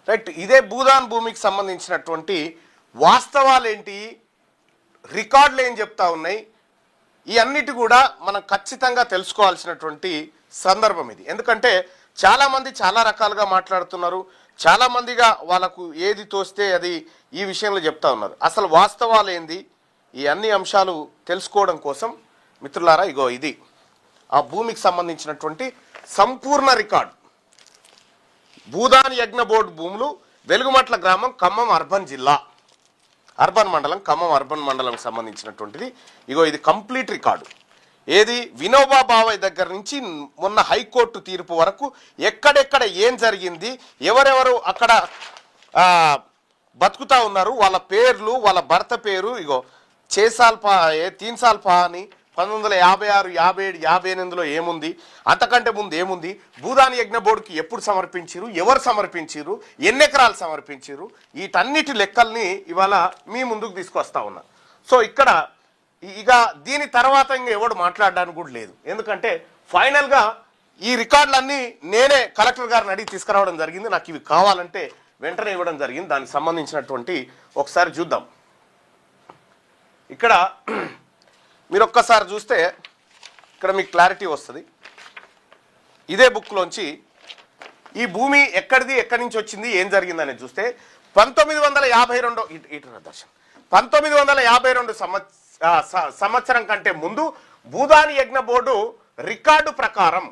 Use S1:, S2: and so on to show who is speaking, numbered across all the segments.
S1: Right. ఇదే భూదాన్ భూమికి సంబంధించినటువంటి వాస్తవాలు ఏంటి, రికార్డులు ఏం చెప్తా ఉన్నాయి, ఈ అన్నిటి కూడా మనం ఖచ్చితంగా తెలుసుకోవాల్సినటువంటి సందర్భం ఇది. ఎందుకంటే చాలామంది చాలా రకాలుగా మాట్లాడుతున్నారు, చాలామందిగా వాళ్ళకు ఏది తోస్తే అది ఈ విషయంలో చెప్తా ఉన్నారు. అసలు వాస్తవాలు ఏంది, ఈ అన్ని అంశాలు తెలుసుకోవడం కోసం మిత్రులారా ఇగో ఇది ఆ భూమికి సంబంధించినటువంటి సంపూర్ణ రికార్డు. భూదాన్ యజ్ఞ బోర్డు భూములు, వెలుగుమట్ల గ్రామం, ఖమ్మం అర్బన్ జిల్లా, అర్బన్ మండలం, ఖమ్మం అర్బన్ మండలంకి సంబంధించినటువంటిది. ఇగో ఇది కంప్లీట్ రికార్డు. ఏది వినోబా భావే దగ్గర నుంచి మొన్న హైకోర్టు తీర్పు వరకు ఎక్కడెక్కడ ఏం జరిగింది, ఎవరెవరు అక్కడ బతుకుతా ఉన్నారు, వాళ్ళ పేర్లు, వాళ్ళ భర్త పేరు. ఇగో చేసాల్పా 3 సాల్ పా అని 1956, 57, 58లో ఏముంది, అంతకంటే ముందు ఏముంది, భూదాన్ యజ్ఞ బోర్డుకి ఎప్పుడు సమర్పించారు, ఎవరు సమర్పించారు, ఎన్ని ఎకరాలు సమర్పించారు, వీటన్నిటి లెక్కల్ని ఇవాళ మీ ముందుకు తీసుకొస్తా ఉన్నా. సో ఇక్కడ ఇక దీని తర్వాత ఇంకా ఎవడు మాట్లాడడానికి కూడా లేదు. ఎందుకంటే ఫైనల్గా ఈ రికార్డులన్నీ నేనే కలెక్టర్ గారిని అడిగి తీసుకురావడం జరిగింది. నాకు ఇవి కావాలంటే వెంటనే ఇవ్వడం జరిగింది. దానికి సంబంధించినటువంటి ఒకసారి చూద్దాం. ఇక్కడ మీరు ఒక్కసారి చూస్తే ఇక్కడ మీకు క్లారిటీ వస్తుంది. ఇదే బుక్లోంచి ఈ భూమి ఎక్కడిది, ఎక్కడి నుంచి వచ్చింది, ఏం జరిగింది అనేది చూస్తే 1952 సంవత్సరం కంటే ముందు భూదాన్ యజ్ఞ బోర్డు రికార్డు ప్రకారం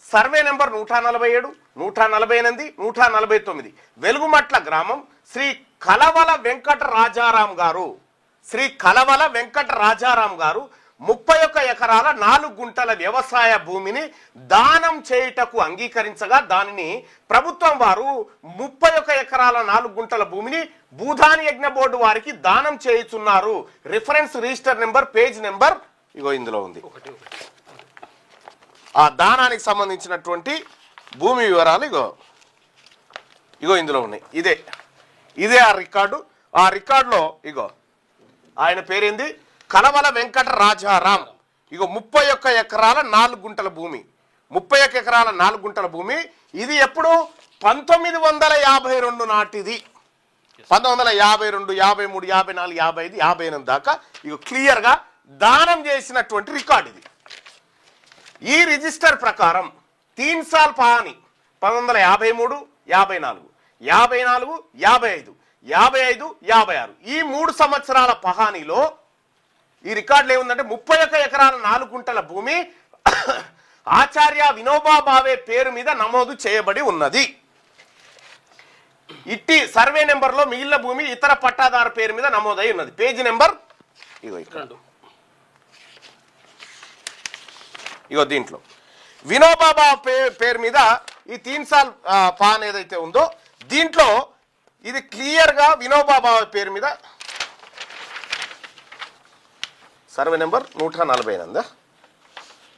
S1: సర్వే నెంబర్ 147, 148, 149 వెలుగుమట్ల గ్రామం శ్రీ కలవల వెంకట రాజారాం గారు 31 ఎకరాల 4 గుంటల వ్యవసాయ భూమిని దానం చేయుటకు అంగీకరించగా దానిని ప్రభుత్వం వారు 31 ఎకరాల 4 గుంటల భూమిని భూదాన్ యజ్ఞ బోర్డు వారికి దానం చేయుచున్నారు. Reference register number, page number ఇగో ఇందులో ఉంది. ఆ దానానికి సంబంధించినటువంటి భూమి వివరాలు ఇగో ఇందులో ఉన్నాయి. ఇదే ఆ రికార్డు. ఆ రికార్డులో ఇగో ఆయన పేరేంది, కలవల వెంకట రాజారాం. ఇగో 31 ఎకరాల 4 గుంటల భూమి, 31 ఎకరాల 4 గుంటల భూమి. ఇది ఎప్పుడు 1952 నాటిది. 1952, 53, 54, 55, 58 దాకా ఇగో క్లియర్గా దానం చేసినటువంటి రికార్డు ఇది. ఈ రిజిస్టర్ ప్రకారం 3 సాల్ పా అని 1953, 54, 54, 55, 55, 56 ఈ 3 సంవత్సరాల పహానీలో ఈ రికార్డులు ఏముందంటే 31 ఎకరాల 4 గుంటల భూమి ఆచార్య వినోబా భావే పేరు మీద నమోదు చేయబడి ఉన్నది. ఇట్టి సర్వే నెంబర్లో మిగిలిన భూమి ఇతర పట్టాదారు పేరు మీద నమోదై ఉన్నది. పేజీ నెంబర్ ఇగో దీంట్లో వినోబా భావే పేరు మీద ఈ 3 సాల్ పా ఏదైతే ఉందో దీంట్లో ఇది క్లియర్గా వినోబా భావే పేరు మీద సర్వే నెంబర్ 148,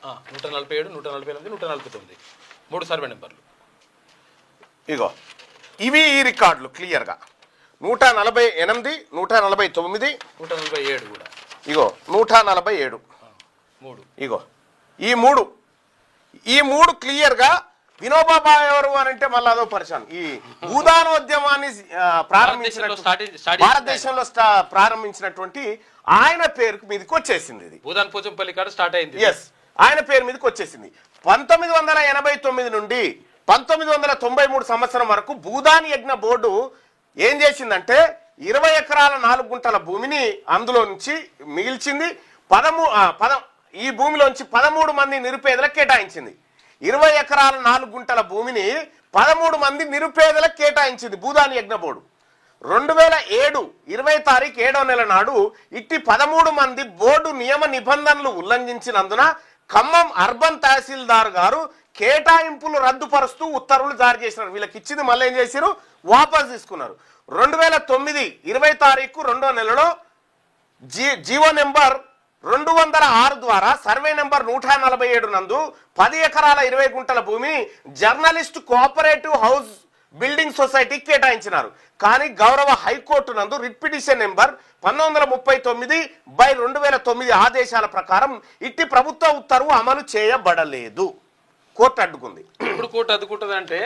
S2: 147, 148, 149 3 సర్వే నెంబర్లు.
S1: ఇగో ఇవి ఈ రికార్డులు క్లియర్గా 148, 149,
S2: 147 కూడా
S1: ఇగో 147 ఇగో ఈ మూడు క్లియర్గా వినోబా భావే ఎవరు అని అంటే మళ్ళీ అదో పరిశాన్. ఈ భూదానోద్యమాన్ని భారతదేశంలో ప్రారంభించినటువంటి ఆయన పేరు మీదకి వచ్చేసింది. ఇది
S2: భూదాన్ పోచంపల్లి కాడ స్టార్ట్ అయింది.
S1: ఎస్, ఆయన పేరు మీదకి వచ్చేసింది. 1989 నుండి 1993 సంవత్సరం వరకు భూదాన్ యజ్ఞ బోర్డు ఏం చేసిందంటే 20 ఎకరాల 4 గుంటల భూమిని అందులో నుంచి మిగిల్చింది. ఈ భూమిలోంచి 13 మంది నిరుపేదలకు కేటాయించింది. 20 ఎకరాల 4 గుంటల భూమిని 13 మంది నిరుపేదలకు కేటాయించింది భూదాన్ యజ్ఞ బోర్డు. 2007 20 తారీఖు 7వ నెల నాడు ఇట్టి 13 మంది బోర్డు నియమ నిబంధనలు ఉల్లంఘించినందున ఖమ్మం అర్బన్ తహసీల్దార్ గారు కేటాయింపులు రద్దుపరుస్తూ ఉత్తర్వులు జారీ చేసినారు. వీళ్ళకి ఇచ్చింది మళ్ళీ ఏం చేశారు, వాపస్ తీసుకున్నారు. 2009 20 తారీఖు 2వ నెలలో జీవో నెంబర్ 206 ద్వారా సర్వే నెంబర్ 147 నందు 10 ఎకరాల 20 గుంటల భూమిని జర్నలిస్ట్ కోఆపరేటివ్ హౌస్ బిల్డింగ్ సొసైటీకి కేటాయించినారు. కానీ గౌరవ హైకోర్టు నందు రిట్ పిటిషన్ నెంబర్ 1939/2009 ఆదేశాల ప్రకారం ఇట్టి ప్రభుత్వ ఉత్తర్వు అమలు చేయబడలేదు. కోర్టు అడ్డుకుంది.
S2: ఇప్పుడు కోర్టు అడ్డుకుంటుంది అంటే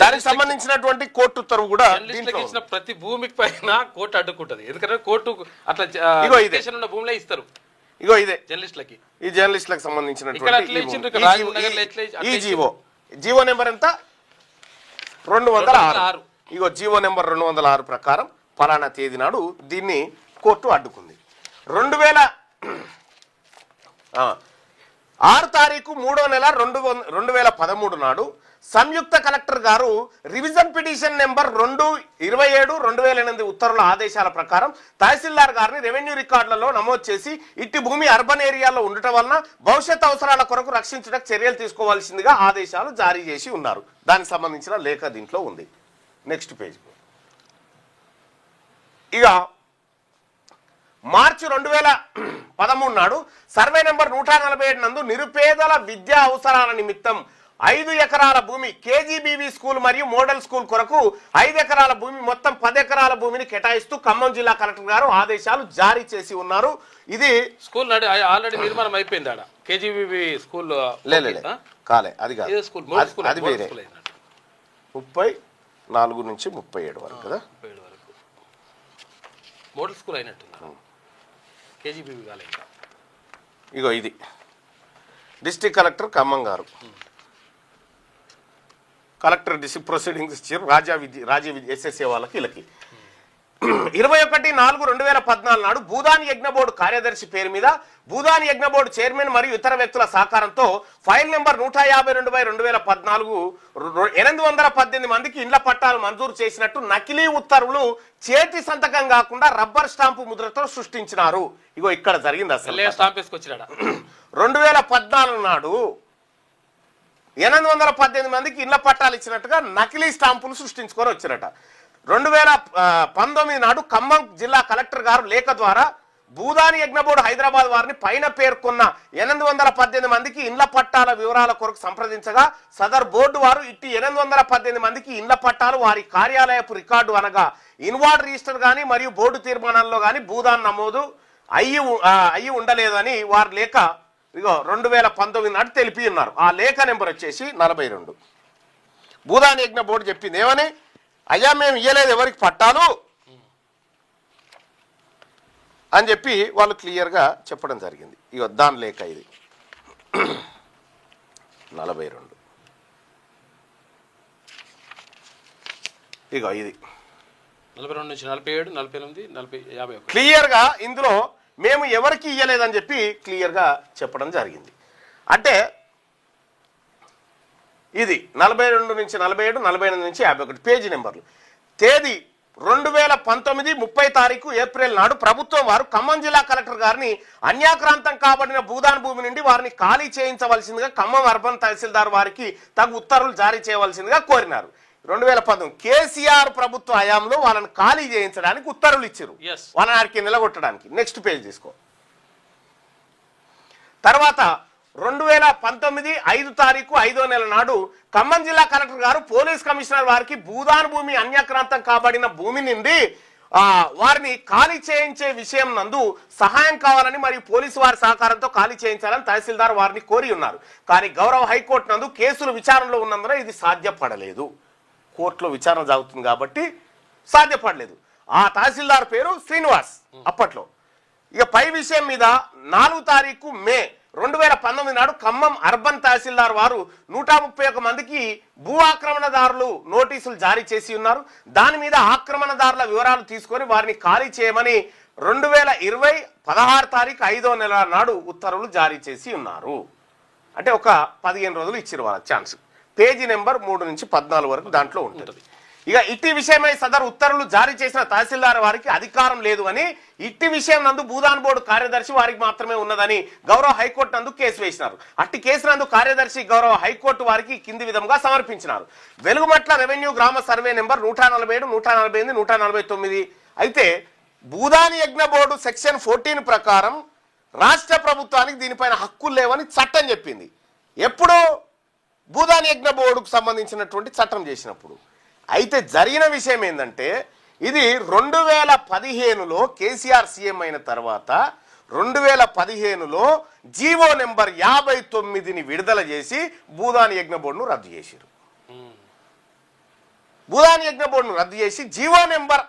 S1: దానికి సంబంధించినటువంటి కోర్టు ఉత్తర్వు కూడా
S2: జర్నలిస్టులకు ఇచ్చిన ప్రతి భూమికి పైన కోర్టు అడ్డుకుంటది. ఎందుకంటే కోర్టు అట్లా
S1: ఇగో ఇదే
S2: ఉన్న భూమిలో ఇస్తారు.
S1: ఇగో ఇదే
S2: జర్నలిస్టులకి,
S1: ఈ జర్నలిస్టులకు సంబంధించినటువంటి ఈ జీవో నెంబర్ ఎంత 206. ఇగో జీవో నెంబర్ 206 ప్రకారం ఫలానా తేదీ నాడు దీన్ని కోర్టు అడ్డుకుంది. 6 తారీఖు 3వ నెల 2013 నాడు సంయుక్త కలెక్టర్ గారు రివిజన్ పిటిషన్ నెంబర్ 2/27/2008 ఉత్తర్వుల ఆదేశాల ప్రకారం తహసీల్దార్ గారిని రెవెన్యూ రికార్డులలో నమోదు చేసి ఇట్టి భూమి అర్బన్ ఏరియాలో ఉండటం వలన భవిష్యత్ అవసరాల కొరకు రక్షించడానికి చర్యలు తీసుకోవాల్సిందిగా ఆదేశాలు జారీ చేసి ఉన్నారు. దానికి సంబంధించిన లేఖ దీంట్లో ఉంది. Next page. ఇక మార్చి 2013 నాడు సర్వే నెంబర్ 147 నందు నిరుపేదల విద్యా అవసరాల నిమిత్తం 5 ఎకరాల భూమి కేజీబీవీ స్కూల్ మరియు మోడల్ స్కూల్ కొరకు 5 ఎకరాల భూమి మొత్తం 10 ఎకరాల భూమిని కేటాయిస్తూ ఖమ్మం జిల్లా కలెక్టర్ గారు ఆదేశాలు జారీ చేసి ఉన్నారు. ఇది
S2: స్కూల్ ఆల్రెడీ నిర్మాణం అయిపోయింది. ఆడ కేజీబీవీ స్కూల్
S1: కాలే, అది కాదు, అది వేరే 34 నుంచి 37 వరకు కదా,
S2: 37 వరకు మోడల్ స్కూల్ అయినట్టు కేజీబీవీ కాలే.
S1: ఇగో ఇది డిస్ట్రిక్ట్ కలెక్టర్ ఖమ్మం గారు కలెక్టర్ డిస్ట్రిక్ట్ ప్రొసీడింగ్స్ ఇచ్చారు రాజ్య ఎస్ఎస్ఏ వాళ్ళకి వీళ్ళకి. 21/4/2014 నాడు భూదాని యజ్ఞ బోర్డు కార్యదర్శి పేరు మీద భూదాని యజ్ఞ బోర్డు చైర్మన్ మరియు ఇతర వ్యక్తుల సహకారంతో ఫైల్ నెంబర్ 152/2014 818 మందికి ఇండ్ల పట్టాలు మంజూరు చేసినట్టు నకిలీ ఉత్తర్వులు చేతి సంతకం కాకుండా రబ్బర్ స్టాంపు ముద్రతో సృష్టించినారు. ఇగో ఇక్కడ జరిగింది అసలు. 2014 నాడు 818 మందికి ఇండ్ల పట్టాలు ఇచ్చినట్టుగా నకిలీ స్టాంపులు సృష్టించుకొని వచ్చినట. 2019 నాడు ఖమ్మం జిల్లా కలెక్టర్ గారు లేఖ ద్వారా భూదాని యజ్ఞ బోర్డు హైదరాబాద్ వారిని పైన పేర్కొన్న 818 మందికి ఇండ్ల పట్టాల వివరాల కొరకు సంప్రదించగా సదర్ బోర్డు వారు ఇట్టి 818 మందికి ఇండ్ల పట్టాలు వారి కార్యాలయపు రికార్డు అనగా ఇన్వార్డ్ రిజిస్టర్ గాని మరియు బోర్డు తీర్మానాల్లో గాని భూదాన్ నమోదు అయ్యి ఉండలేదని వారి లేఖ ఇగో 2019 నాడు తెలిపి ఉన్నారు. ఆ లేఖ నెంబర్ వచ్చేసి 42. భూదాని యజ్ఞ బోర్డు చెప్పింది ఏమని, అయ్యా మేము ఇయ్యలేదు ఎవరికి పట్టాలు అని చెప్పి వాళ్ళు క్లియర్గా చెప్పడం జరిగింది. ఇగో దాని లేఖ ఇది 42. ఇగో ఇది
S2: 42 నుంచి 47, 48, 40, 51
S1: క్లియర్గా ఇందులో మేము ఎవరికి ఇయ్యలేదని చెప్పి క్లియర్గా చెప్పడం జరిగింది. అంటే ఇది 42 నుంచి 47, 48 నుంచి 51 పేజీ నెంబర్లు. తేదీ 2019 30 తారీఖు ఏప్రిల్ నాడు ప్రభుత్వం వారు ఖమ్మం జిల్లా కలెక్టర్ గారిని అన్యాక్రాంతం కాబడిన భూదాన్ భూమి నుండి వారిని ఖాళీ చేయించవలసిందిగా ఖమ్మం అర్బన్ తహసీల్దార్ వారికి తగు ఉత్తర్వులు జారీ చేయవలసిందిగా కోరినారు. 2019 కేసీఆర్ ప్రభుత్వ హయాంలో వాళ్ళని ఖాళీ చేయించడానికి ఉత్తర్వులు ఇచ్చారు, వాళ్ళని ఆడికి నిలగొట్టడానికి. నెక్స్ట్ పేజ్ తీసుకో. తర్వాత 2019 5 తారీఖు 5వ నెల నాడు ఖమ్మం జిల్లా కలెక్టర్ గారు పోలీస్ కమిషనర్ వారికి భూదాన్ భూమి అన్యాక్రాంతం కాబడిన భూమి నుండి వారిని ఖాళీ చేయించే విషయం నందు సహాయం కావాలని మరియు పోలీసు వారి సహకారంతో ఖాళీ చేయించాలని తహసీల్దార్ వారిని కోరి ఉన్నారు. కానీ గౌరవ హైకోర్టు నందు కేసులు విచారణలో ఉన్నందున ఇది సాధ్యపడలేదు. కోర్టులో విచారణ జరుగుతుంది కాబట్టి సాధ్యపడలేదు. ఆ తహసీల్దార్ పేరు శ్రీనివాస్ అప్పట్లో. ఇక పై విషయం మీద 4 తారీఖు మే 2019 నాడు ఖమ్మం అర్బన్ తహసీల్దార్ వారు 131 మందికి భూ ఆక్రమణదారులు నోటీసులు జారీ చేసి ఉన్నారు. దాని మీద ఆక్రమణదారుల వివరాలు తీసుకొని వారిని ఖాళీ చేయమని 2020 16 తారీఖు 5వ నెల నాడు ఉత్తర్వులు జారీ చేసి ఉన్నారు. అంటే ఒక 15 రోజులు ఇచ్చారు వాళ్ళ ఛాన్స్. పేజీ నెంబర్ 3 నుంచి 14 వరకు దాంట్లో ఉంటుంది. ఇక ఇట్టి విషయమై సదరు ఉత్తర్వులు జారీ చేసిన తహసీల్దార్ వారికి అధికారం లేదు అని, ఇట్టి విషయం నందు భూదాన్ బోర్డు కార్యదర్శి వారికి మాత్రమే ఉన్నదని గౌరవ హైకోర్టు నందు కేసు వేసినారు. అట్టి కేసు నందు కార్యదర్శి గౌరవ హైకోర్టు వారికి కింది విధంగా సమర్పించినారు. వెలుగుమట్ల రెవెన్యూ గ్రామ సర్వే నెంబర్ 147, 148, 149. అయితే భూదాని యజ్ఞ బోర్డు సెక్షన్ 14 ప్రకారం రాష్ట్ర ప్రభుత్వానికి దీనిపైన హక్కులు లేవని చట్టం చెప్పింది. ఎప్పుడు భూదాని యజ్ఞ బోర్డుకు సంబంధించినటువంటి చట్టం చేసినప్పుడు. అయితే జరిగిన విషయం ఏంటంటే ఇది 2015లో కేసీఆర్ సీఎం అయిన తర్వాత 2015లో జీవో నెంబర్ 59ని విడుదల చేసి భూదాని యజ్ఞ బోర్డును రద్దు చేశారు. భూదాని యజ్ఞ బోర్డును రద్దు చేసి జీవో నెంబర్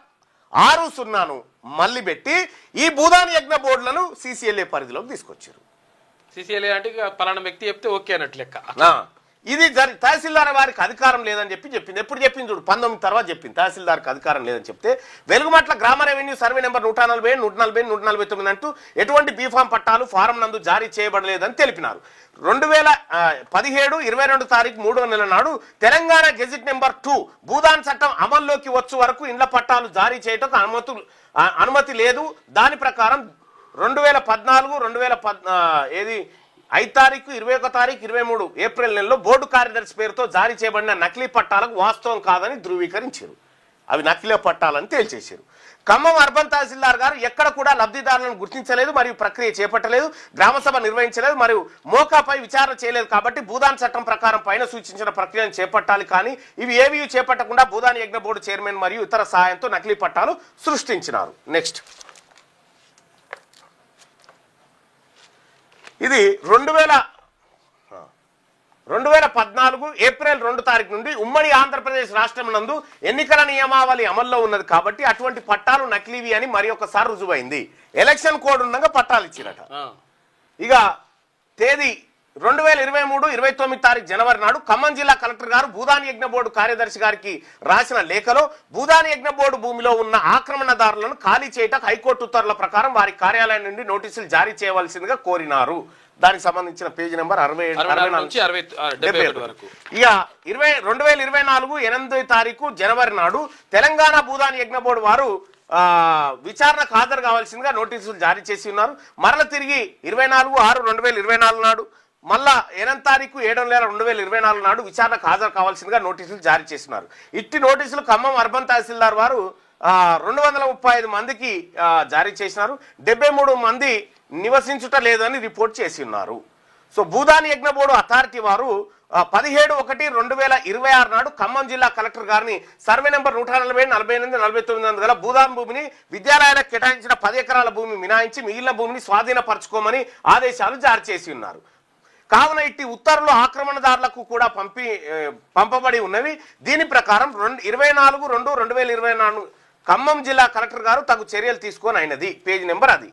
S1: 60ను మళ్ళీ పెట్టి ఈ భూదాని యజ్ఞ బోర్డులను CCLA పరిధిలోకి తీసుకొచ్చారు.
S2: CCLA అంటే ఇక పలానా వ్యక్తి చెప్తే ఓకే అన్నట్టు లెక్క.
S1: ఇది తహసీల్దార్ వారికి అధికారం లేదని చెప్పింది. ఎప్పుడు చెప్పింది చూడు, 19 తర్వాత చెప్పింది తహసీల్దార్కి అధికారం లేదని చెప్తే వెలుగుమట్ల గ్రామ రెవెన్యూ సర్వే నెంబర్ 140, 140, 149 అంటూ ఎటువంటి బీఫామ్ పట్టాలు ఫారం నందు జారీ చేయబడలేదని తెలిపినారు. 2017 22 తారీఖు 3వ నెల నాడు తెలంగాణ గెజిట్ నెంబర్ 2 భూదాన్ చట్టం అమల్లోకి వచ్చు వరకు ఇండ్ల పట్టాలు జారీ చేయటకు అనుమతి లేదు. దాని ప్రకారం 2014 5 తారీఖు 21 తారీఖు 23 ఏప్రిల్ నెలలో బోర్డు కార్యదర్శి పేరుతో జారీ చేయబడిన నకిలీ పట్టాలకు వాస్తవం కాదని ధృవీకరించారు. అవి నకిలీ పట్టాలని తేల్చేశారు. ఖమ్మం అర్బన్ తహసీల్దార్ గారు ఎక్కడ కూడా లబ్ధిదారులను గుర్తించలేదు మరియు ప్రక్రియ చేపట్టలేదు, గ్రామసభ నిర్వహించలేదు మరియు మోకాపై విచారణ చేయలేదు. కాబట్టి భూదాన్ చట్టం ప్రకారం పైన సూచించిన ప్రక్రియను చేపట్టాలి. కానీ ఇవి ఏవీ చేపట్టకుండా భూదాని యజ్ఞ బోర్డు చైర్మన్ మరియు ఇతర సహాయంతో నకిలీ పట్టాలు సృష్టించినారు. నెక్స్ట్, ఇది 2014 ఏప్రిల్ 2 తారీఖు నుండి ఉమ్మడి ఆంధ్రప్రదేశ్ రాష్ట్రం నందు ఎన్నికల నియమావళి అమల్లో ఉన్నది కాబట్టి అటువంటి పట్టాలు నకిలీవి అని మరి ఒకసారి రుజువైంది. ఎలక్షన్ కోడ్ ఉండగా పట్టాలు ఇచ్చిరట. ఇక తేదీ 2023 29 తారీఖు జనవరి నాడు ఖమ్మం జిల్లా కలెక్టర్ గారు భూదాని యజ్ఞ బోర్డు కార్యదర్శి గారికి రాసిన లేఖలో భూదాని యజ్ఞ బోర్డు భూమిలో ఉన్న ఆక్రమణదారులను ఖాళీ చేయటకు హైకోర్టు ఉత్తర్వుల ప్రకారం వారి కార్యాలయం నుండి నోటీసులు జారీ చేయవలసిందిగా కోరినారు. దానికి సంబంధించిన పేజీ నెంబర్ 67
S2: వరకు.
S1: ఇక 2024 8వ తారీఖు జనవరి నాడు తెలంగాణ భూదాని యజ్ఞ బోర్డు వారు విచారణకు హాజరు కావాల్సిందిగా నోటీసులు జారీ చేసి ఉన్నారు. మరల తిరిగి 24/6/2024 నాడు మళ్ళా 8వ తారీఖు 7వ నెల 2024 నాడు విచారణకు హాజరు కావాల్సిందిగా నోటీసులు జారీ చేస్తున్నారు. ఇట్టి నోటీసులు ఖమ్మం అర్బన్ తహసీల్దార్ వారు 235 మందికి జారీ చేసినారు. 73 మంది నివసించుట లేదని రిపోర్ట్ చేసి ఉన్నారు. సో భూదాని యజ్ఞ బోర్డు అథారిటీ వారు 17/1/2026 నాడు ఖమ్మం జిల్లా కలెక్టర్ గారిని సర్వే నెంబర్ 140, 48, 49 గల భూదాన్ భూమిని విద్యాలయాలకు కేటాయించిన 10 ఎకరాల భూమి మినాయించి మిగిలిన భూమిని స్వాధీనపరచుకోమని ఆదేశాలు జారీ చేసి ఉన్నారు. కావున ఇట్టి ఉత్తర్వులు ఆక్రమణదారులకు కూడా పంపబడి ఉన్నవి. దీని ప్రకారం 24/2/2024 ఖమ్మం జిల్లా కలెక్టర్ గారు తగు చర్యలు తీసుకొని అయినది. పేజీ నెంబర్ అది.